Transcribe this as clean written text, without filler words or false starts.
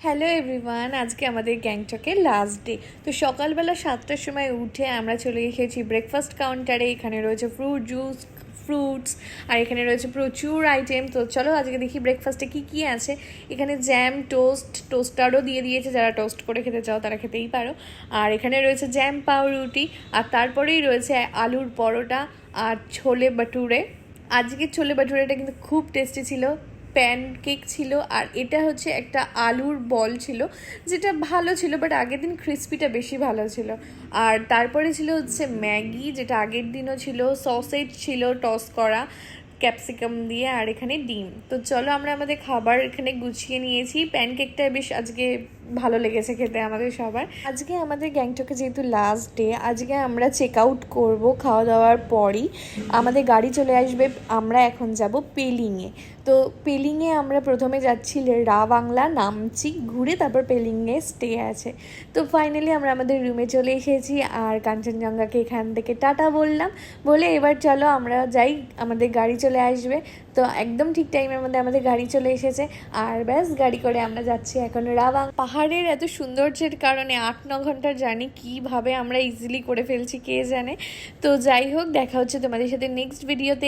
Hello everyone, আজকে আমাদের গ্যাংটকের লাস্ট ডে। তো সকালবেলা 7টার সময় উঠে আমরা চলে এসেছি ব্রেকফাস্ট কাউন্টারে। এখানে রয়েছে ফ্রুট জুস, ফ্রুটস, আর এখানে রয়েছে প্রচুর আইটেম। তো চলো আজকে দেখি ব্রেকফাস্টে কি কি আছে। এখানে জ্যাম, টোস্টারও দিয়ে দিয়েছে, যারা টোস্ট করে খেতে চাও তারা খেতেই পারো। আর এখানে রয়েছে জ্যাম পাউরুটি, আর তারপরেই রয়েছে আলুর পরোটা আর ছোলে বাটুরে। আজকে ছোলে বাটুরেটা কিন্তু খুব টেস্টি ছিল। প্যানকেক ছিল, আর এটা হচ্ছে একটা আলুর বল ছিল, যেটা ভালো ছিল, বাট আগের দিন ক্রিসপিটা বেশি ভালো ছিল। আর তারপরে ছিল হচ্ছে ম্যাগি, যেটা আগের দিনও ছিল। সসেজ ছিল টস করা ক্যাপসিকাম দিয়ে, আর এখানে ডিম। তো চলো আমরা আমাদের খাবার এখানে গুছিয়ে নিয়েছি। প্যানকেকটা বেশ আজকে ভালো লেগেছে খেতে আমাদের সবার। আজকে আমাদের গ্যাংটকে যেহেতু লাস্ট ডে, আজকে আমরা চেক আউট করবো খাওয়া দাওয়ার পরই। আমাদের গাড়ি চলে আসবে, আমরা এখন যাব পেলিংয়ে। তো পেলিংয়ে আমরা প্রথমে যাচ্ছি রা বাংলা, নামচি, ঘুরে তারপর পেলিংয়ে স্টে আছে। তো ফাইনালি আমরা আমাদের রুমে চলে এসেছি, আর কাঞ্চনজঙ্ঘাকে এখান থেকে টাটা বললাম, বলে এবার চলো আমরা যাই, আমাদের গাড়ি চলে আসবে। তো একদম ঠিক টাইমের মধ্যে আমাদের গাড়ি চলে এসেছে, আর ব্যাস গাড়ি করে আমরা যাচ্ছি এখন রাবাং। পাহাড়ের এত সৌন্দর্যের কারণে 8-9 ঘন্টার জার্নি কীভাবে আমরা ইজিলি করে ফেলছি কে জানে। তো যাই হোক, দেখা হচ্ছে তোমাদের সাথে নেক্সট ভিডিওতে।